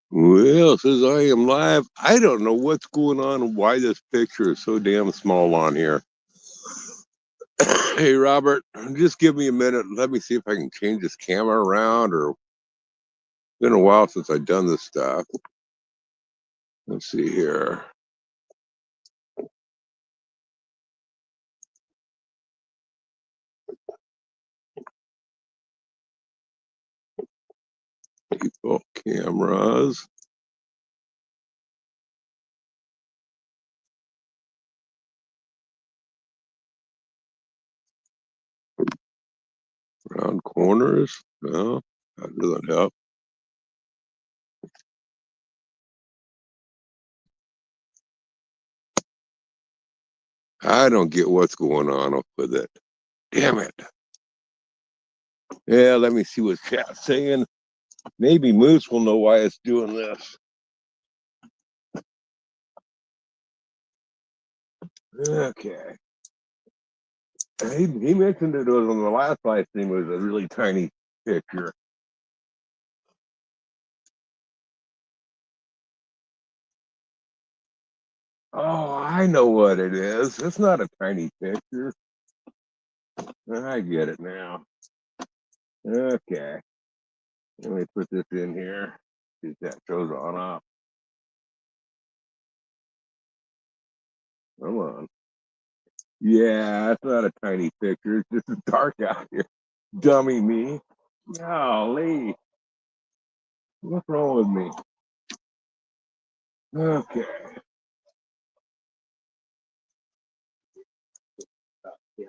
Well, it says I am live. I don't know what's going on and why this picture is so damn small on here. Hey, Robert, just give me a minute. Let me see if I can change this camera around, or it's been a while since I've done this stuff. Let's see here. Default cameras. Round corners. No, that doesn't help. I don't get what's going on with it. Damn it. Yeah, let me see what chat's saying. Maybe Moose will know why it's doing this. Okay. He mentioned it was on the last live stream. It was a really tiny picture. Oh, I know what it is. It's not a tiny picture. I get it now. Okay. Let me put this in here. See if that shows on up. Come on. Yeah, it's not a tiny picture. It's just dark out here. Dummy me. Golly. What's wrong with me? Okay. Yeah.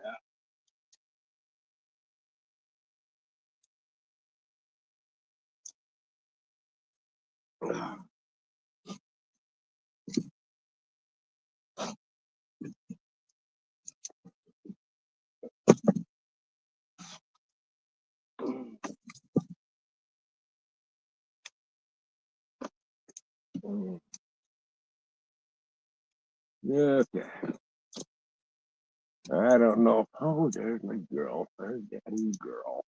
Okay. I don't know. Oh, there's my girl. There's daddy's girl.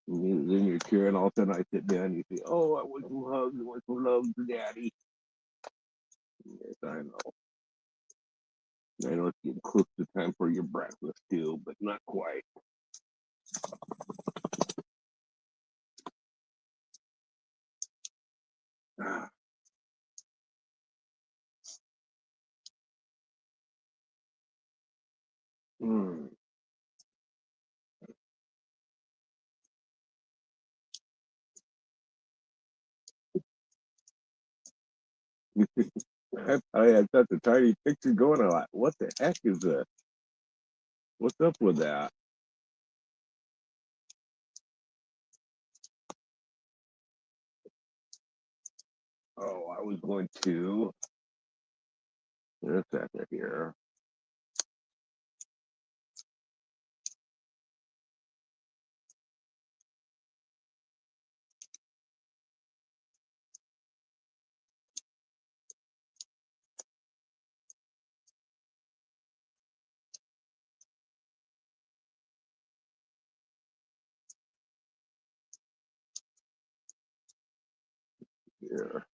In your chair, and all of a sudden I sit down and you say, "Oh, I want some hugs. I want some love for daddy." Yes, I know. I know it's getting close to time for your breakfast too, but not quite. Mm. I had such a tiny picture going. I'm like, what the heck is this? What's up with that? Oh, I was going to. In a second here. Here.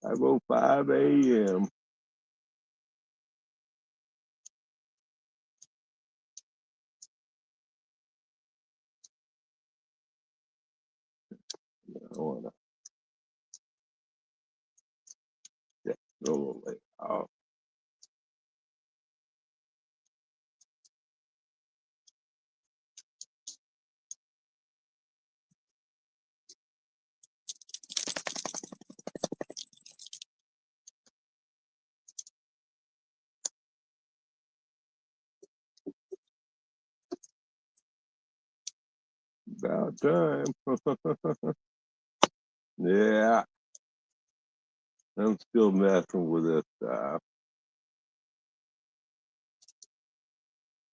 5:05 a.m. I want to go a little late. Oh, About time. Yeah, I'm still messing with this stuff.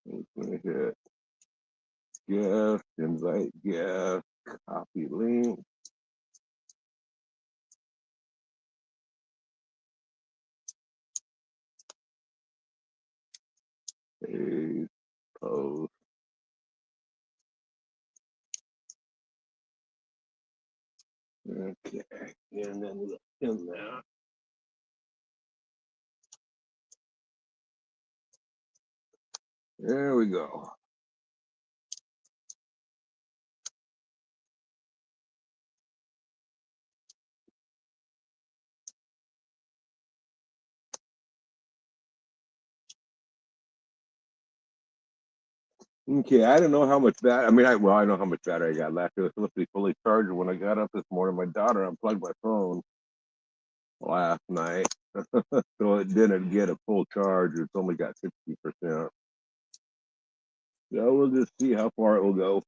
Let's hit guest, invite guest, copy link, paste, post. Okay, and then look in there. There we go. Okay, I don't know how much battery. I mean, I know how much battery I got left. It was supposed to be fully charged when I got up this morning. My daughter unplugged my phone last night, so it didn't get a full charge. It's only got 60%. So we'll just see how far it will go.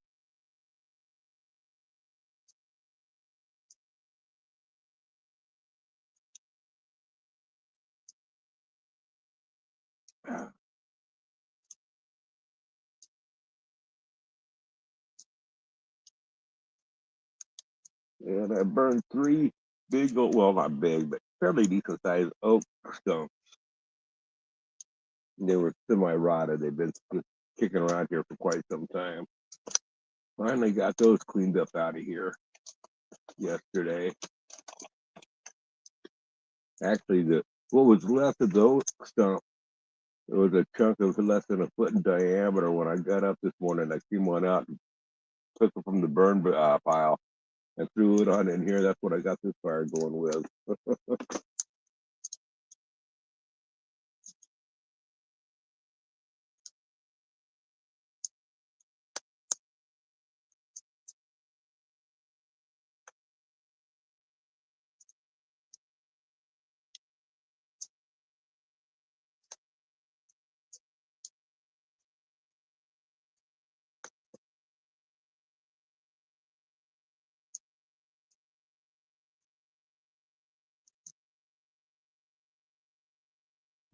And I burned three big, well, not big, but fairly decent sized oak stumps. They were semi-rotted. They've been kicking around here for quite some time. Finally got those cleaned up out of here yesterday. Actually, what was left of those stumps, it was a chunk that was less than a foot in diameter. When I got up this morning, I came one out and took it from the burn pile and threw it on in here. That's what I got this fire going with.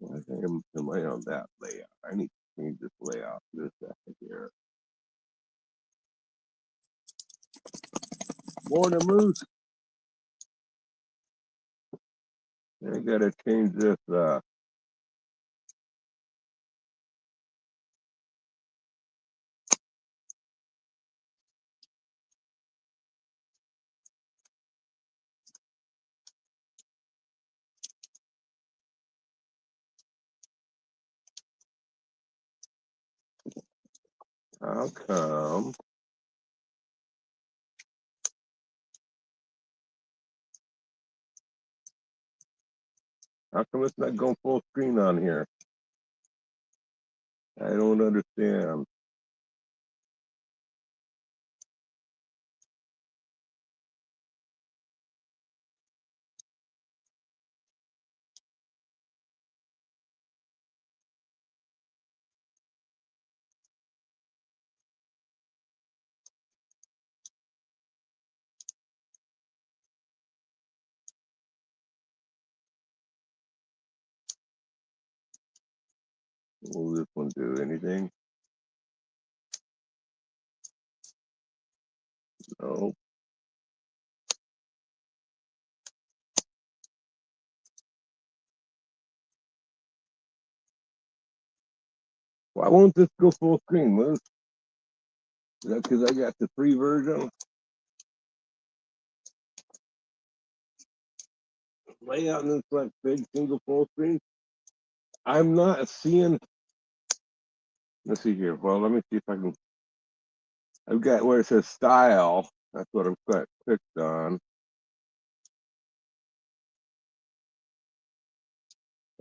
I think am I on that layout? I need to change this layout for this second here. Morning, Moose. I gotta change this. How come? How come it's not going full screen on here? I don't understand. Will this one do anything? No. Why won't this go full screen, Moose? Is that because I got the free version? Layout and select big single full screen. I'm not seeing. Let's see here. Well, let me see if I can. I've got where it says style. That's what I've got clicked on.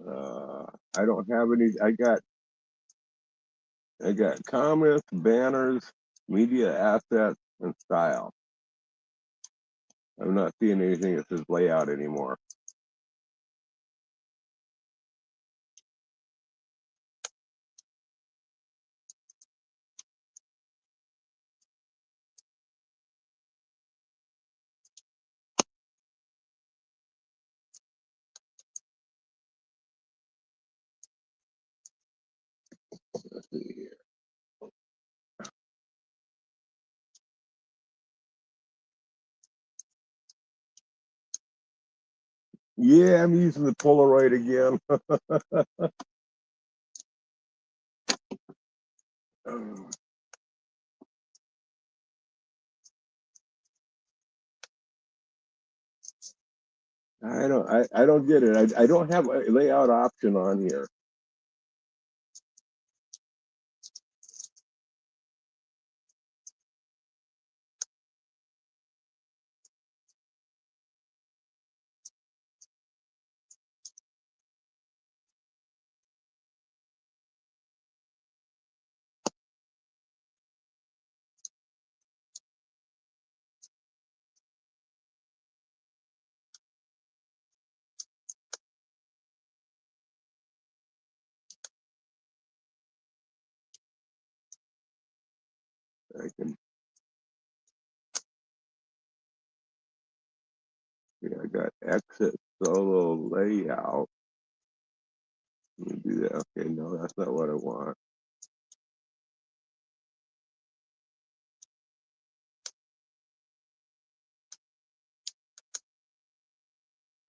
Uh, I don't have any. I got comments, banners, media assets, and style. I'm not seeing anything that says layout anymore. Yeah, I'm using the Polaroid again. I don't get it. I don't have a layout option on here. I can, yeah, I got exit solo layout. Let me do that. Okay, no, that's not what I want.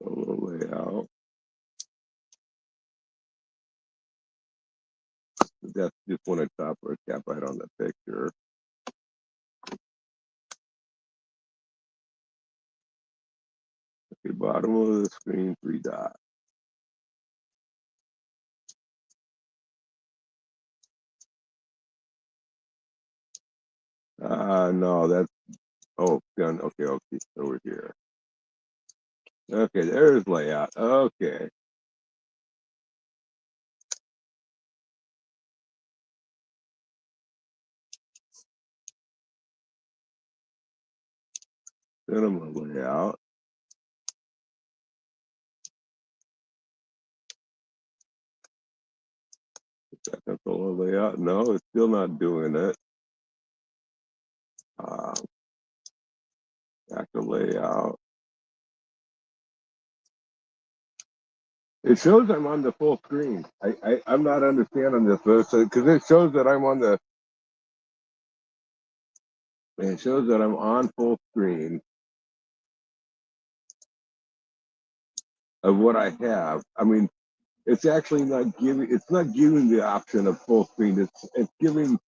Solo layout. That's just when I top or tap right on the picture. Okay, bottom of the screen, three dots. No, that's, oh, done. Okay, okay, over here. Okay, there's layout. Okay. Cinema layout. Second solo layout. No, it's still not doing it. Uh, Active layout. It shows I'm on the full screen. I'm not understanding this because it shows that I'm on the. It shows that I'm on full screen of what I have. I mean, it's actually not giving. It's not giving the option of full screen. It's giving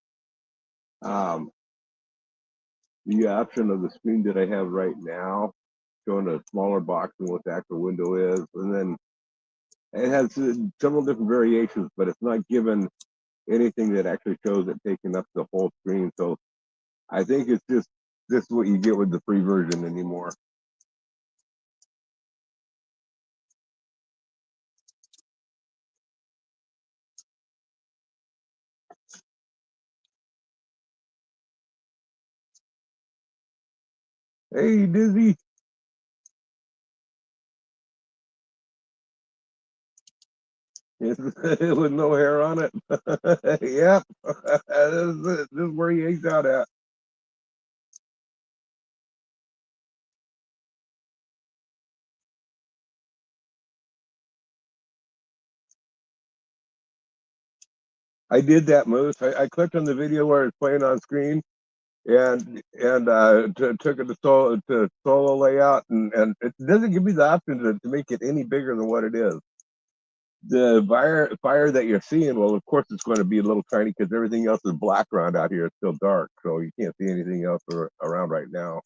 um, the option of the screen that I have right now, showing a smaller box than what the actual window is, and then it has several different variations, but it's not given anything that actually shows it taking up the whole screen. So I think it's just this is what you get with the free version anymore. Hey, Dizzy, with no hair on it. Yep, this is where he hangs out at. I did that, Moose. I clicked on the video where it's playing on screen, and took it to solo layout, and it doesn't give me the option to make it any bigger than what it is. The fire that you're seeing, well, of course, it's going to be a little tiny because everything else is black around out here. It's still dark, so you can't see anything else around right now.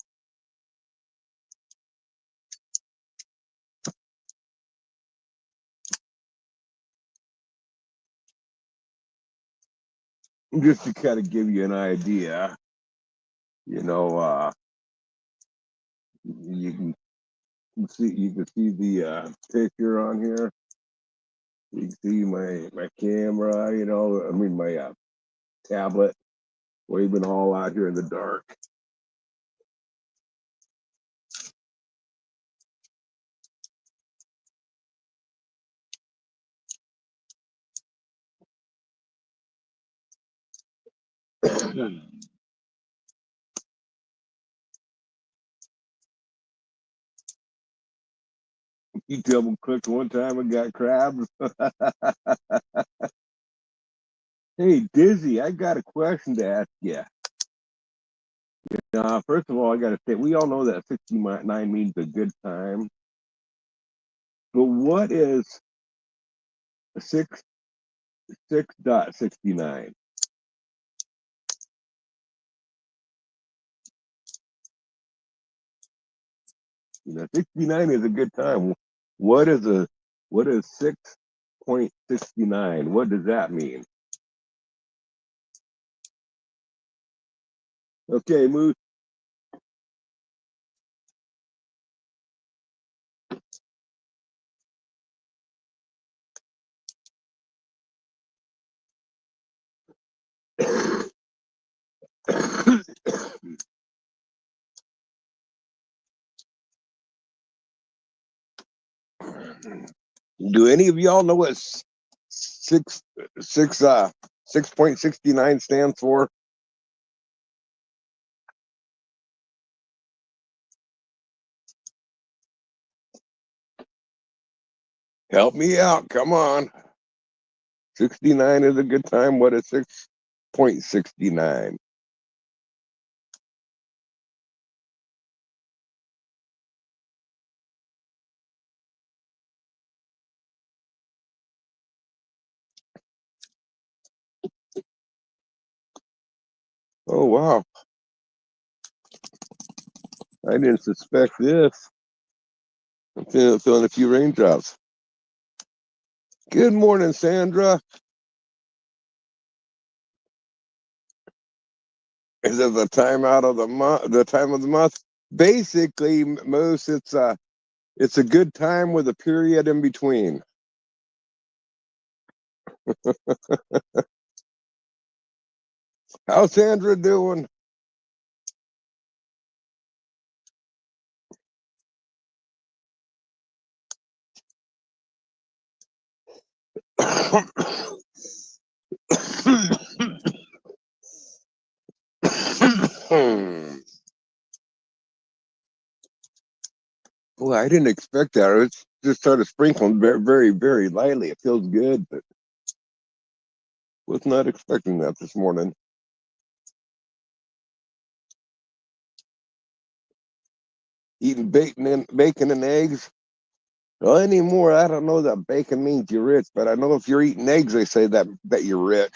Just to kind of give you an idea, you know, you can see the picture on here. You can see my camera, I mean my tablet waving all out here in the dark. You double clicked one time and got crabs. Hey, Dizzy, I got a question to ask you. First of all, I got to say, we all know that 69 means a good time. But what is 6.69? You know, 69 is a good time. What is 6.69? What does that mean? Okay, Moose. Do any of y'all know what six six 6.69 stands for? Help me out. Come on. 69 is a good time. What is 6.69? Oh, wow. I didn't suspect this. I'm feeling a few raindrops. Good morning, Sandra. Is it the time out of the month? The time of the month? Basically, most it's a good time with a period in between. How's Sandra doing? Well, I didn't expect that. It just started sprinkling very, very, very lightly. It feels good, but was not expecting that this morning. Eating bacon and eggs. Well, anymore, I don't know that bacon means you're rich, but I know if you're eating eggs, they say that you're rich.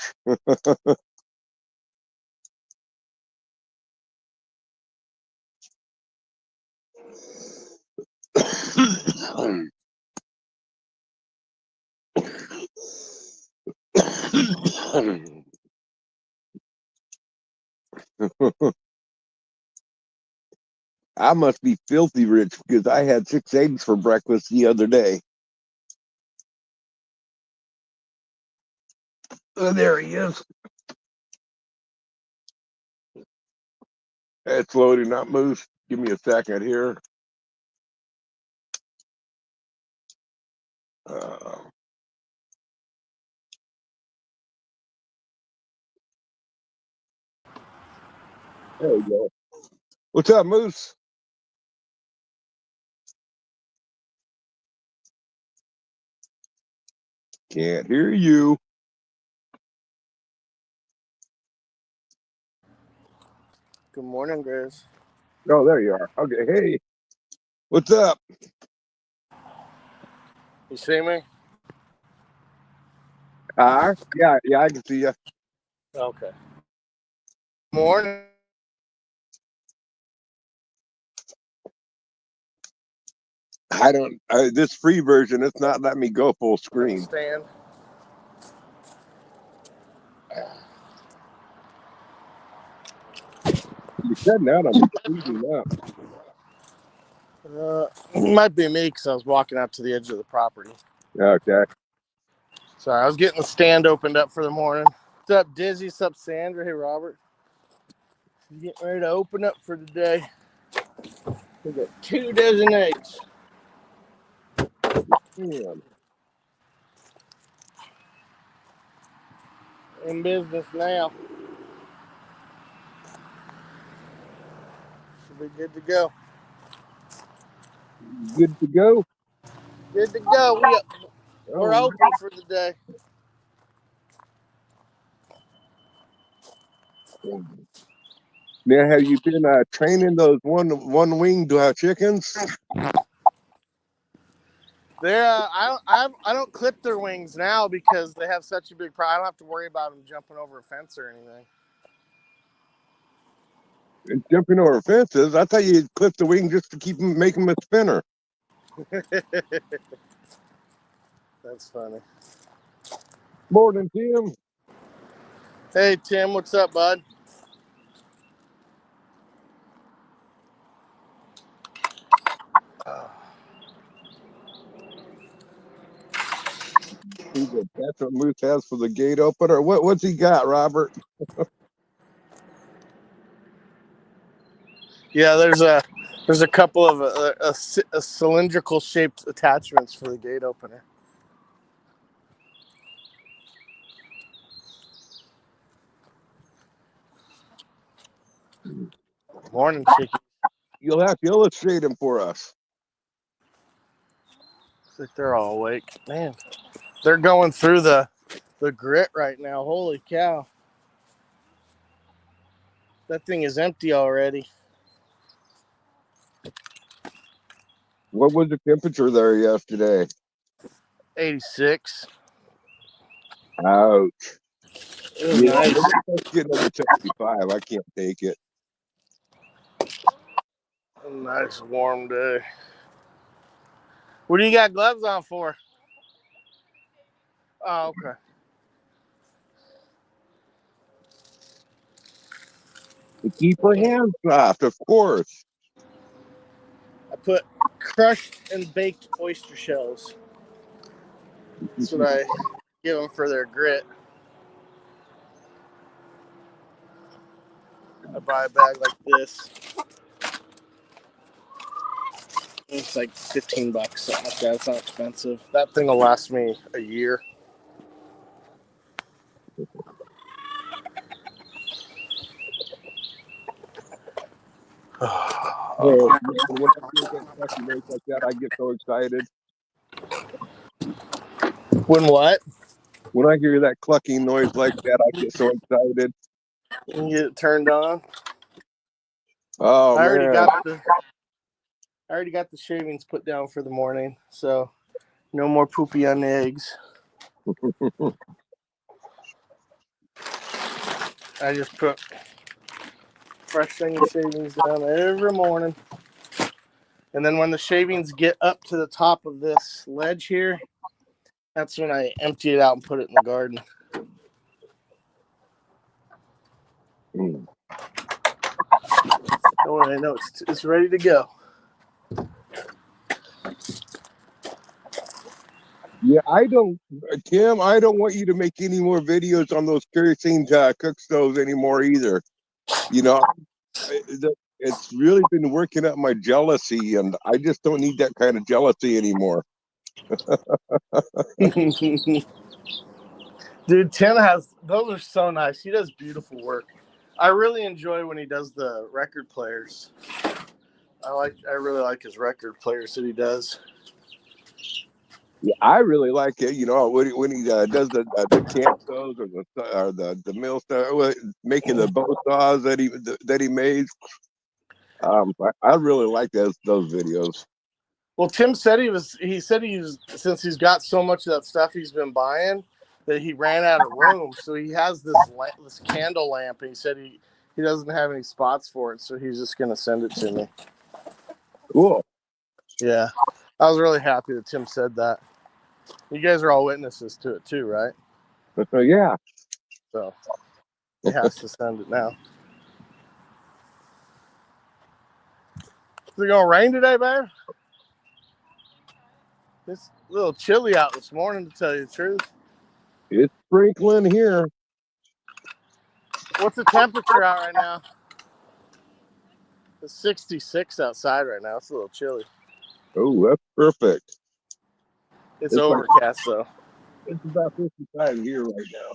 I must be filthy rich because I had 6 eggs for breakfast the other day. Oh, there he is. It's loading up, Moose. Give me a second here. Uh, there we go. What's up, Moose? Can't hear you. Good morning, Grizz. Oh, there you are. Okay, hey, what's up? You see me? Yeah, I can see you. Okay. Morning. I don't. This free version, it's not letting me go full screen. Stand. You're cutting out on me, speeding up. It might be me because I was walking out to the edge of the property. Okay. Sorry, I was getting the stand opened up for the morning. What's up, Dizzy? What's up, Sandra? Hey, Robert. Getting ready to open up for today. We got 2 dozen eggs. Damn. In business now. Should be good to go. Good to go. Good to go. We're Oh, open for the day. now, have you been training those one wing chickens? I don't clip their wings now because they have such a big I don't have to worry about them jumping over a fence or anything. And jumping over fences. I thought you'd clip the wing just to keep him, make him a spinner. That's funny. Morning, Tim. Hey Tim, what's up, bud? That's what Moose has for the gate opener. What's he got, Robert? Yeah, there's a couple of a cylindrical shaped attachments for the gate opener. Morning, Chicky. You'll have to illustrate him for us. Looks like they're all awake. Man, they're going through the grit right now. Holy cow. That thing is empty already. What was the temperature there yesterday? 86. Ouch. It was Yeah, nice. it's getting over 75. I can't take it. A nice warm day. What do you got gloves on for? Oh, okay. To keep her hands soft, of course. I put crushed and baked oyster shells. That's what I give them for their grit. I buy a bag like this. It's like $15, something like that. It's not expensive. That thing will last me a year. Oh, man, when I hear that fucking noise like that, I get so excited. When what? When I hear that clucking noise like that, I get so excited. When you get it turned on. Oh, I already man. got the shavings put down for the morning, so no more poopy on the eggs. I just put fresh thing of shavings down every morning. And then when the shavings get up to the top of this ledge here, that's when I empty it out and put it in the garden. Oh, I know it's ready to go. Yeah, Tim, I don't want you to make any more videos on those kerosene cook stoves anymore either. You know, it's really been working up my jealousy, and I just don't need that kind of jealousy anymore. Dude, Tim those are so nice. He does beautiful work. I really enjoy when he does the record players. I really like his record players that he does. Yeah, I really like it. You know, when he does the camp stoves or the mill stuff, making the bow saws that he made. I really like those videos. Well, Tim said since he's got so much of that stuff he's been buying that he ran out of room. So he has this candle lamp, and he said he doesn't have any spots for it, so he's just gonna send it to me. Cool. Yeah, I was really happy that Tim said that. You guys are all witnesses to it too, right? Yeah. So he has to send it now. Is it gonna rain today, babe? It's a little chilly out this morning, to tell you the truth. It's sprinkling here. What's the temperature out right now? It's 66 outside right now. It's a little chilly. Oh, that's perfect. It's overcast though. It's about 55 here right now.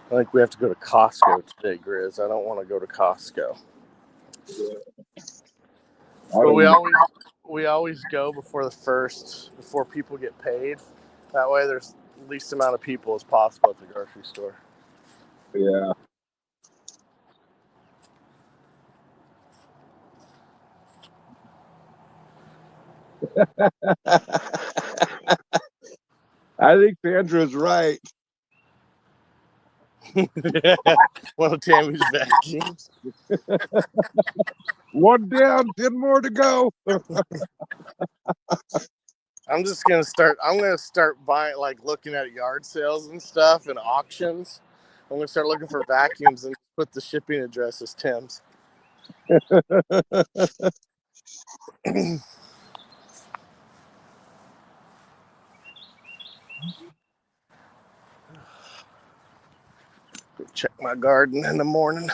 I think we have to go to Costco today, Grizz. I don't want to go to Costco. But we always go before people get paid. That way there's the least amount of people as possible at the grocery store. Yeah. I think Sandra's right. One of Tammy's vacuums. One down, 10 more to go. I'm gonna start buying, like, looking at yard sales and stuff and auctions. I'm gonna start looking for vacuums and put the shipping address as Tim's. Check my garden in the morning.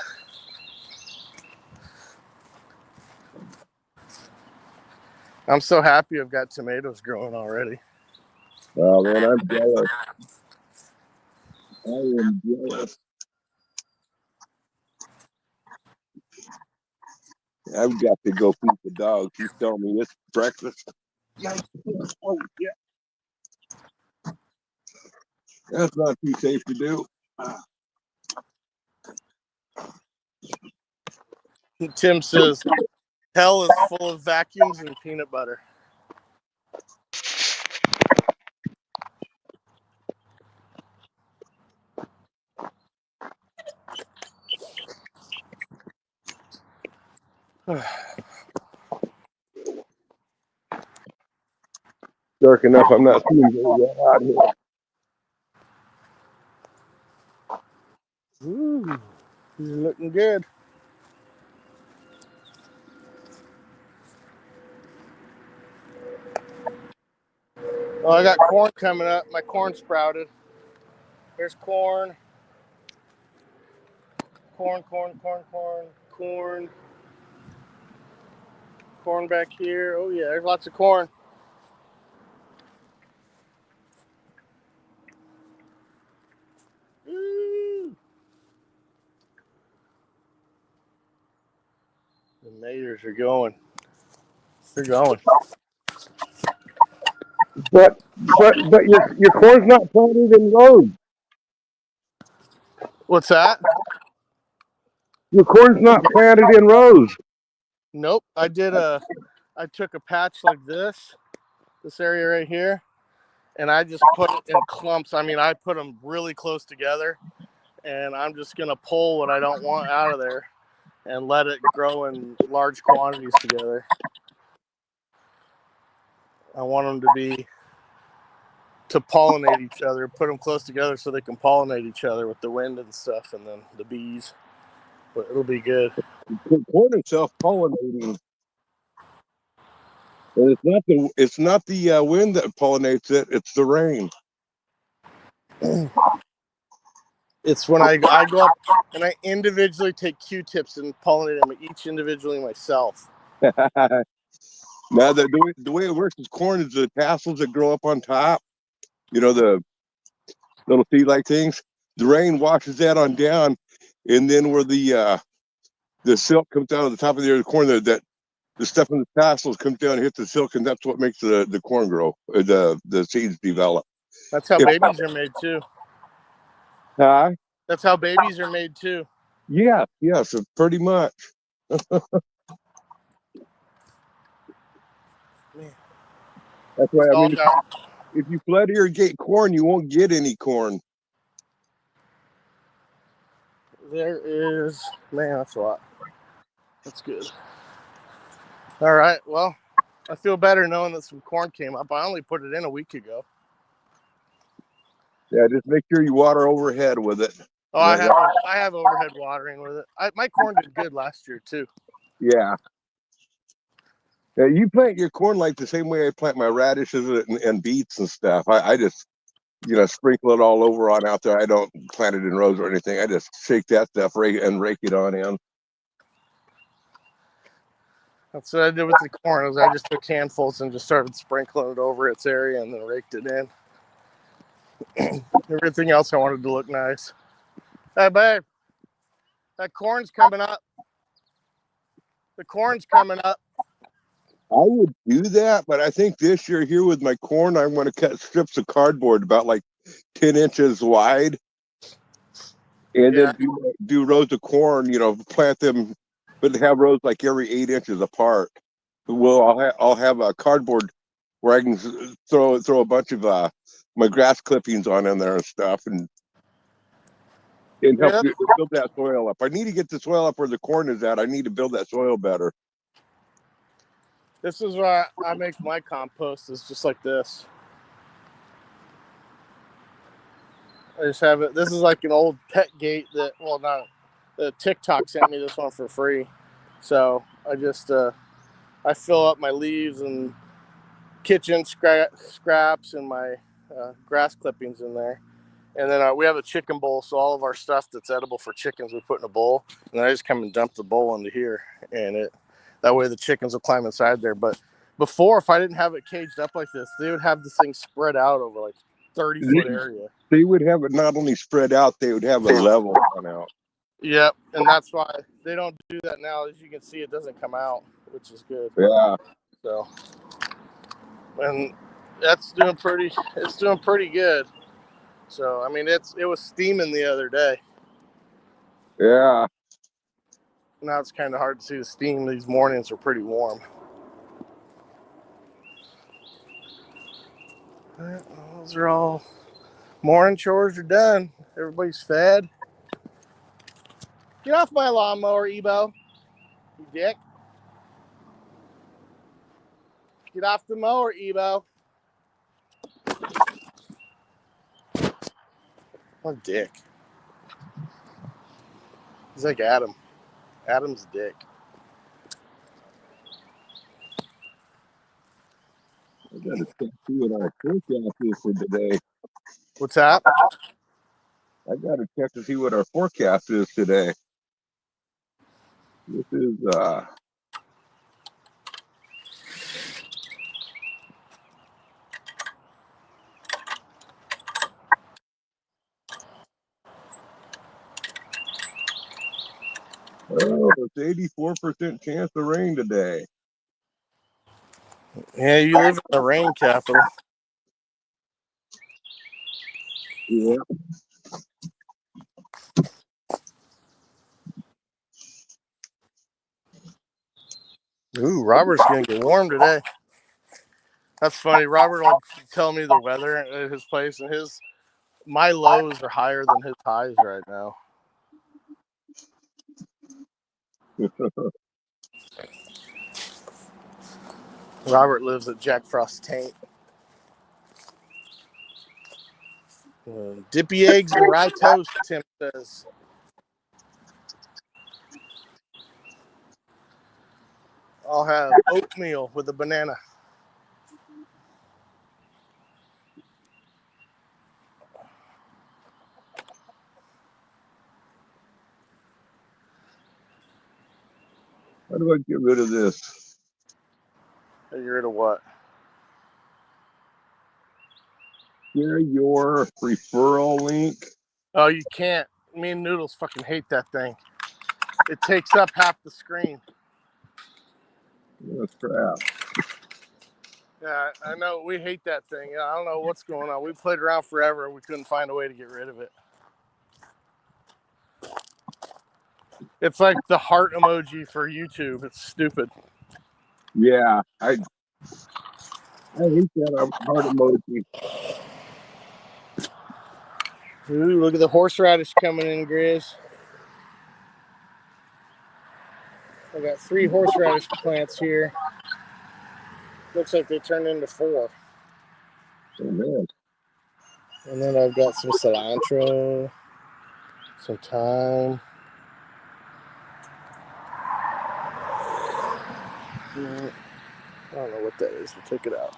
I'm so happy I've got tomatoes growing already. Oh man, I'm jealous. I am jealous. I've got to go feed the dog. She's telling me it's breakfast. Yikes. Oh, yeah. That's not too safe to do. Tim says, hell is full of vacuums and peanut butter. Dark enough, I'm not seeing very well out here. Ooh, you're looking good. Oh, I got corn coming up. My corn sprouted. There's corn. Corn. Corn back here. Oh, yeah, there's lots of corn. Ooh. The natives are going. They're going. But your corn's not planted in rows. What's that? Your corn's not planted in rows. Nope. I took a patch like this area right here, and I just put it in clumps. I mean, I put them really close together, and I'm just going to pull what I don't want out of there and let it grow in large quantities together. I want them to pollinate each other, put them close together so they can pollinate each other with the wind and stuff, and then the bees. But it'll be good. The corn is self-pollinating. And it's not the wind that pollinates it, it's the rain. It's when I go up and I individually take Q-tips and pollinate them each individually myself. Now the way it works with corn is the tassels that grow up on top, you know, the little seed-like things. The rain washes that on down, and then where the silk comes down to the top of the corn, that the stuff in the tassels comes down and hits the silk, and that's what makes the corn grow, the seeds develop. That's how babies are made too. That's how babies are made too. Yeah, so pretty much. That's why, I mean, if you flood irrigate corn, you won't get any corn. There is, man, that's a lot. That's good. All right, well, I feel better knowing that some corn came up. I only put it in a week ago. Yeah, just make sure you water overhead with it. Oh, I have overhead watering with it. My corn did good last year too. Yeah. Yeah, you plant your corn like the same way I plant my radishes and beets and stuff. I just, sprinkle it all over on out there. I don't plant it in rows or anything. I just shake that stuff rake it on in. That's what I did with the corn. I just took handfuls and just started sprinkling it over its area and then raked it in. Everything else I wanted to look nice. Hey, babe, that corn's coming up. The corn's coming up. I would do that, but I think this year here with my corn, I'm going to cut strips of cardboard about like 10 inches wide. And Yeah, then do rows of corn, plant them, but have rows like every 8 inches apart. Well, I'll have a cardboard where I can throw a bunch of my grass clippings on in there and stuff, and help yeah. build that soil up. I need to get the soil up where the corn is at. I need to build that soil better. This is why I make my compost. It's just like this. I just have it. This is like an old pet gate that, well, not the TikTok sent me this one for free. So I just I fill up my leaves and kitchen scraps and my grass clippings in there. And then we have a chicken bowl, so all of our stuff that's edible for chickens we put in a bowl, and I just come and dump the bowl into here, and that way the chickens will climb inside there. But before, if I didn't have it caged up like this, they would have this thing spread out over like 30-foot area. They would have it not only spread out, they would have a level on out. Yep, and that's why they don't do that now. As you can see, it doesn't come out, which is good. Yeah. So, and that's doing pretty. It's doing pretty good. So, I mean, it was steaming the other day. Yeah. Now it's kind of hard to see the steam. These mornings are pretty warm. Those are all morning chores are done. Everybody's fed. Get off my lawnmower, Ebo. You dick. Get off the mower, Ebo. What a dick. He's like Adam. Adam's a dick. I got to check see what our forecast is for today. What's that? I got to check to see what our forecast is today. This is 84% chance of rain today. Yeah, you live in the rain capital. Yeah. Ooh, Robert's gonna get warm today. That's funny. Robert will tell me the weather at his place, and my lows are higher than his highs right now. Robert lives at Jack Frost Tank. Dippy eggs and rye toast, Tim says. I'll have oatmeal with a banana. How do I get rid of this? Get rid of what? Share your referral link. Oh, you can't. Me and Noodles fucking hate that thing. It takes up half the screen. Oh, crap. Yeah, I know. We hate that thing. I don't know what's going on. We played around forever and we couldn't find a way to get rid of it. It's like the heart emoji for YouTube. It's stupid. Yeah, I hate that heart emoji. Ooh, look at the horseradish coming in, Grizz. I got 3 horseradish plants here. Looks like they turned into 4. Oh, man. And then I've got some cilantro, some thyme. I don't know what that is. We'll take it out.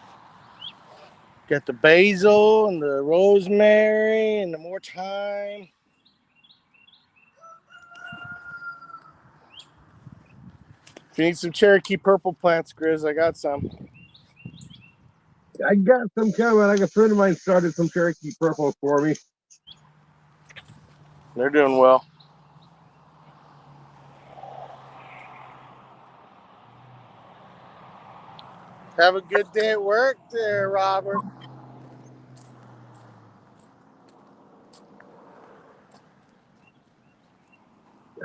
Got the basil and the rosemary and the more thyme. If you need some Cherokee purple plants, Grizz, I got some. I got some coming. Like a friend of mine started some Cherokee purple for me. They're doing well. Have a good day at work there, Robert.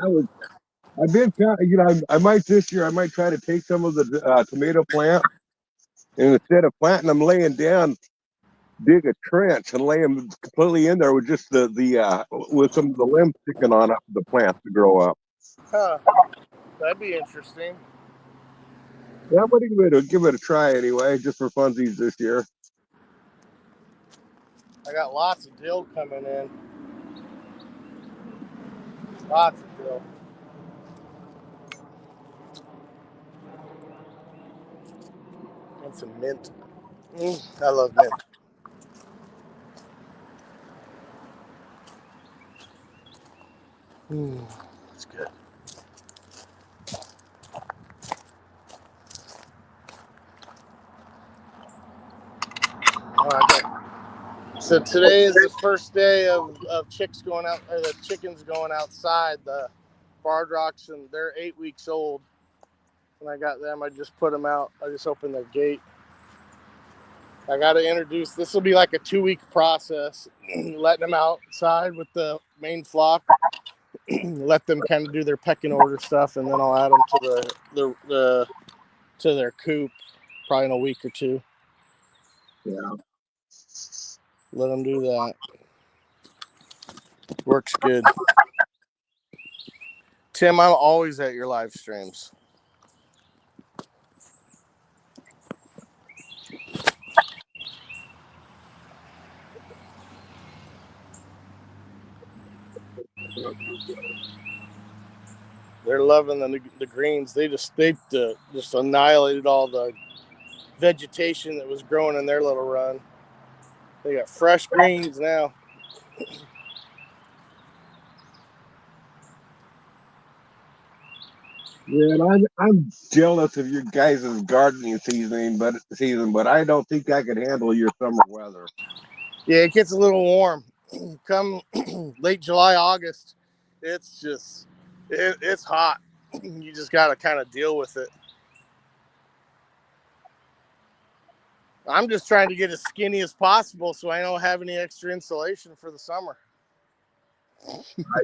I've been, I might this year. I might try to take some of the tomato plant, and instead of planting them laying down, dig a trench and lay them completely in there with just the with some of the limbs sticking on up the plants to grow up. Huh. That'd be interesting. Yeah, I'm gonna give it a try anyway, just for funsies this year. I got lots of dill coming in. Lots of dill. And some mint. I love mint. That's good. So today is the first day of chicks going out, or the chickens going outside. The barred rocks, and they're 8 weeks old. When I got them, I just put them out. I just opened their gate. I got to introduce. This will be like a 2-week process, letting them outside with the main flock. Let them kind of do their pecking order stuff, and then I'll add them to to their coop, probably in a week or two. Yeah. Let them do that. Works good. Tim, I'm always at your live streams. They're loving the greens. They just annihilated all the vegetation that was growing in their little run. They got fresh greens now. Yeah, and I'm jealous of your guys' gardening season, but I don't think I could handle your summer weather. Yeah, it gets a little warm. Come late July, August, it's hot. You just got to kind of deal with it. I'm just trying to get as skinny as possible so I don't have any extra insulation for the summer.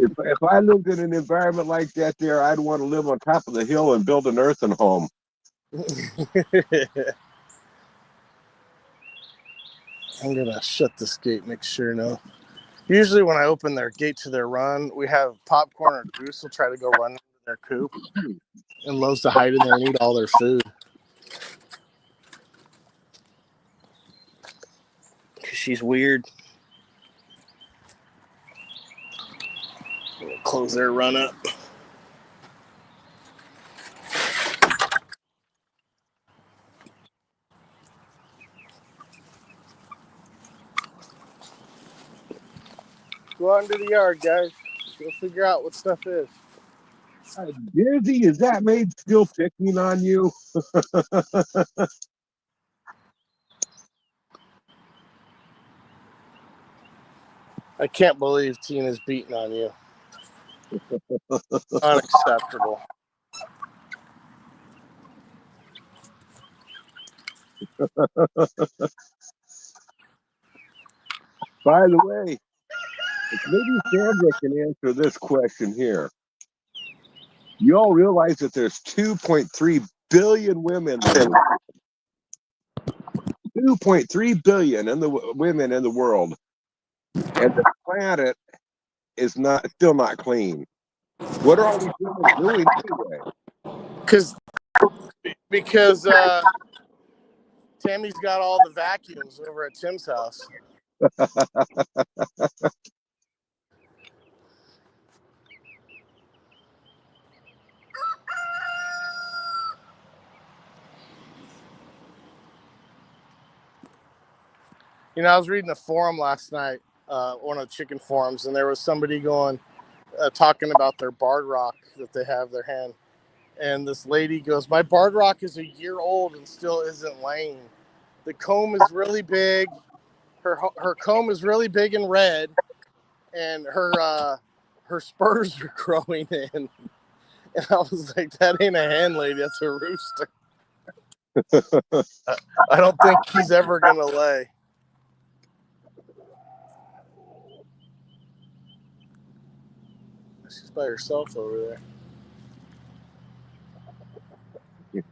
If I lived in an environment like that there, I'd want to live on top of the hill and build an earthen home. I'm going to shut this gate, make sure no. Usually when I open their gate to their run, we have popcorn or goose will try to go run into their coop, and loves to hide in there and eat all their food. She's weird. Close their run up. Go out into the yard, guys. We'll figure out what stuff is. Dizzy, is that maid still picking on you? I can't believe Tina's beating on you. Unacceptable. By the way, maybe Sandra can answer this question here. You all realize that there's 2.3 billion women in the world. 2.3 billion women in the world, and the planet is still not clean. What are all these women doing anyway? Because Tammy's got all the vacuums over at Tim's house. You know, I was reading a forum last night, one of the chicken forums, and there was somebody talking about their barred rock that they have their hen. And this lady goes, my barred rock is a year old and still isn't laying. The comb is really big. Her comb is really big and red, and her spurs are growing in. And I was like, that ain't a hen, lady. That's a rooster. I don't think he's ever going to lay. She's by herself over there.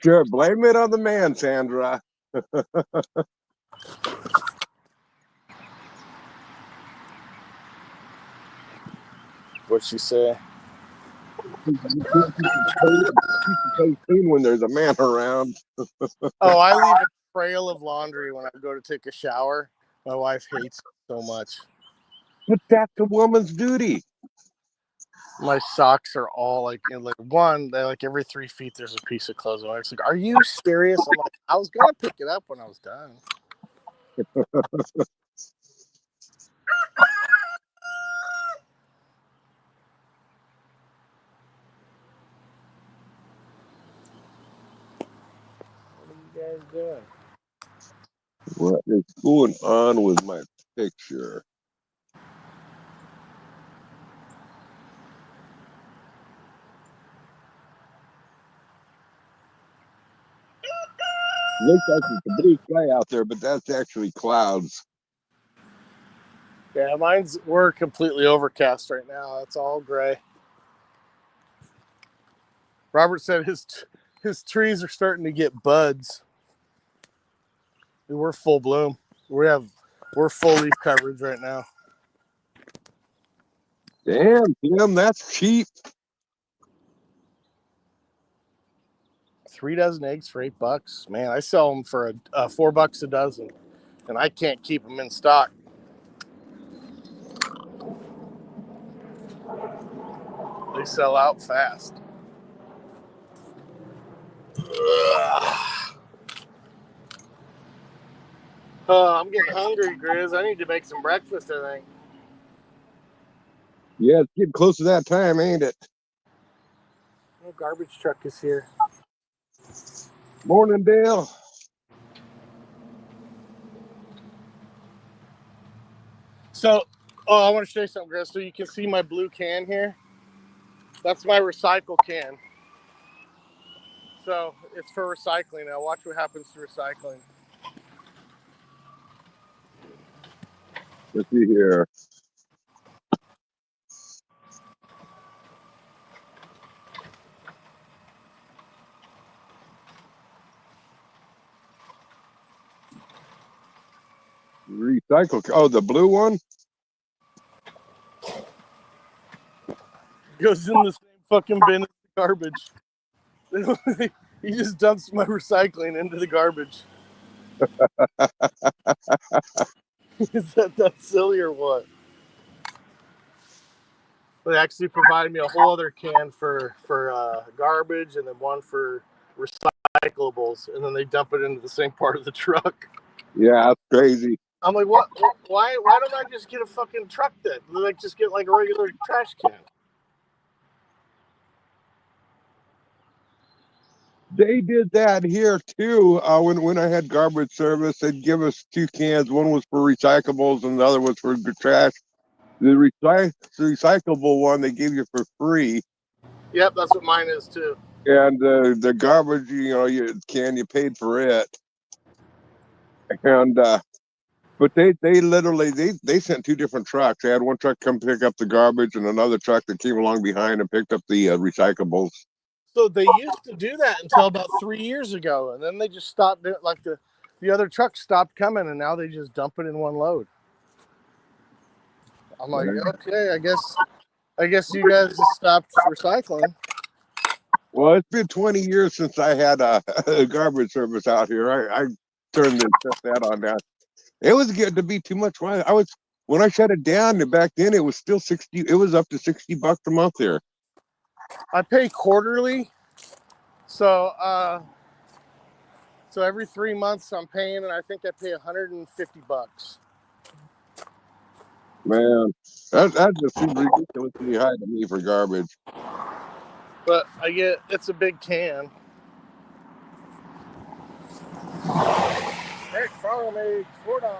Sure, blame it on the man, Sandra. What'd she say? You can't keep the place clean when there's a man around. Oh, I leave a trail of laundry when I go to take a shower. My wife hates it so much. But that's a woman's duty. My socks are all like one. They like every 3 feet there's a piece of clothes. My wife's like, "Are you serious?" I'm like, "I was gonna pick it up when I was done." What are you guys doing? What is going on with my picture? Looks like it's a blue sky out there, but that's actually clouds. Yeah, we're completely overcast right now. It's all gray. Robert said his trees are starting to get buds. We're full bloom. We're full leaf coverage right now. Damn, Tim, that's cheap. 3 dozen eggs for $8. Man, I sell them for $4 a dozen, and I can't keep them in stock. They sell out fast. I'm getting hungry, Grizz. I need to make some breakfast, I think. Yeah, it's getting close to that time, ain't it? No garbage truck is here. Morning, Dale. So, I want to show you something, Grizz. So you can see my blue can here. That's my recycle can. So it's for recycling. Now watch what happens to recycling. Let's see here. Recycle. Oh, the blue one? Goes in the same fucking bin as the garbage. He just dumps my recycling into the garbage. Is that silly or what? They actually provided me a whole other can for garbage and then one for recyclables, and then they dump it into the same part of the truck. Yeah, that's crazy. I'm like, what? Why don't I just get a fucking truck then? Like, just get like a regular trash can. They did that here too. When I had garbage service, they'd give us 2 cans. One was for recyclables, and the other was for trash. The recyclable one they gave you for free, Yep, that's what mine is too. and the garbage, you paid for it. And but they literally they sent 2 different trucks. They had one truck come pick up the garbage, and another truck that came along behind and picked up the recyclables. So they used to do that until about 3 years ago, and then they just stopped it. Like the other trucks stopped coming, and now they just dump it in one load. I'm like, okay, I guess you guys just stopped recycling. Well, it's been 20 years since I had a garbage service out here. I turned that on now. It was getting to be too much. When I shut it down back then, it was still 60. It was up to $60 a month here. I pay quarterly, so every 3 months I'm paying, and I think I pay $150. Man, that just seems ridiculously high to me for garbage. But it's a big can. Hey, follow me. $4.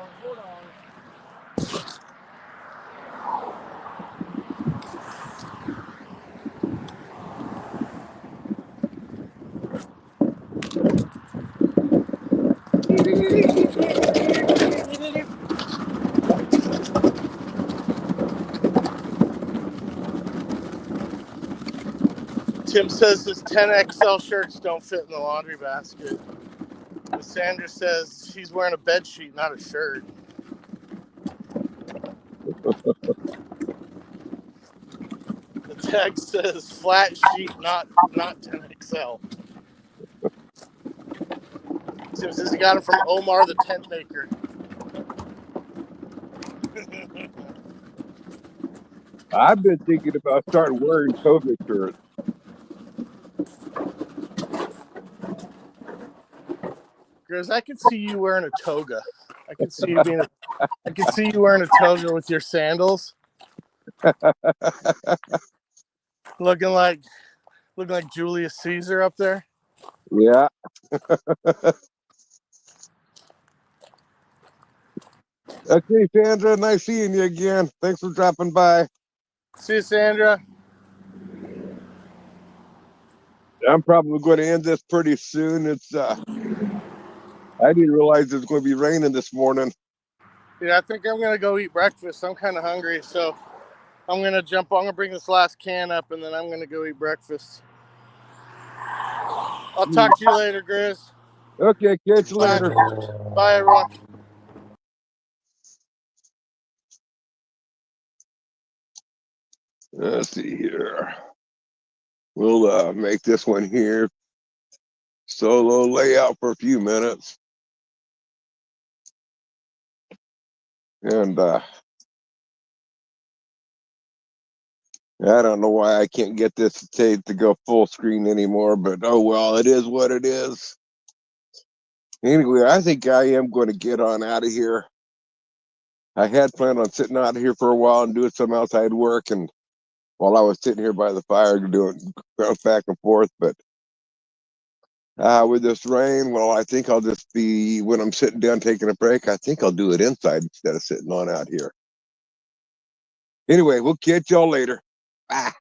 Tim says his 10XL shirts don't fit in the laundry basket. And Sandra says she's wearing a bed sheet, not a shirt. The text says flat sheet, not 10XL. Tim says he got them from Omar the tent maker. I've been thinking about starting wearing COVID shirts. Grizz, I can see you wearing a toga. I can see you wearing a toga with your sandals. looking like Julius Caesar up there. Yeah. Okay, Sandra, nice seeing you again. Thanks for dropping by. See you, Sandra. I'm probably going to end this pretty soon. It's I didn't realize it was going to be raining this morning. Yeah, I think I'm gonna go eat breakfast. I'm kind of hungry, so I'm gonna bring this last can up, and then I'm gonna go eat breakfast. I'll talk to you later, Grizz. Okay, catch you later. Bye, everyone. Let's see here. We'll make this one here solo layout for a few minutes. And I don't know why I can't get this tape to go full screen anymore, but oh well, it is what it is. Anyway, I think I am going to get on out of here. I had planned on sitting out here for a while and doing some outside work, and while I was sitting here by the fire doing back and forth, but with this rain, well, I think I'll just be, when I'm sitting down taking a break, I think I'll do it inside instead of sitting on out here. Anyway, we'll catch y'all later. Bye.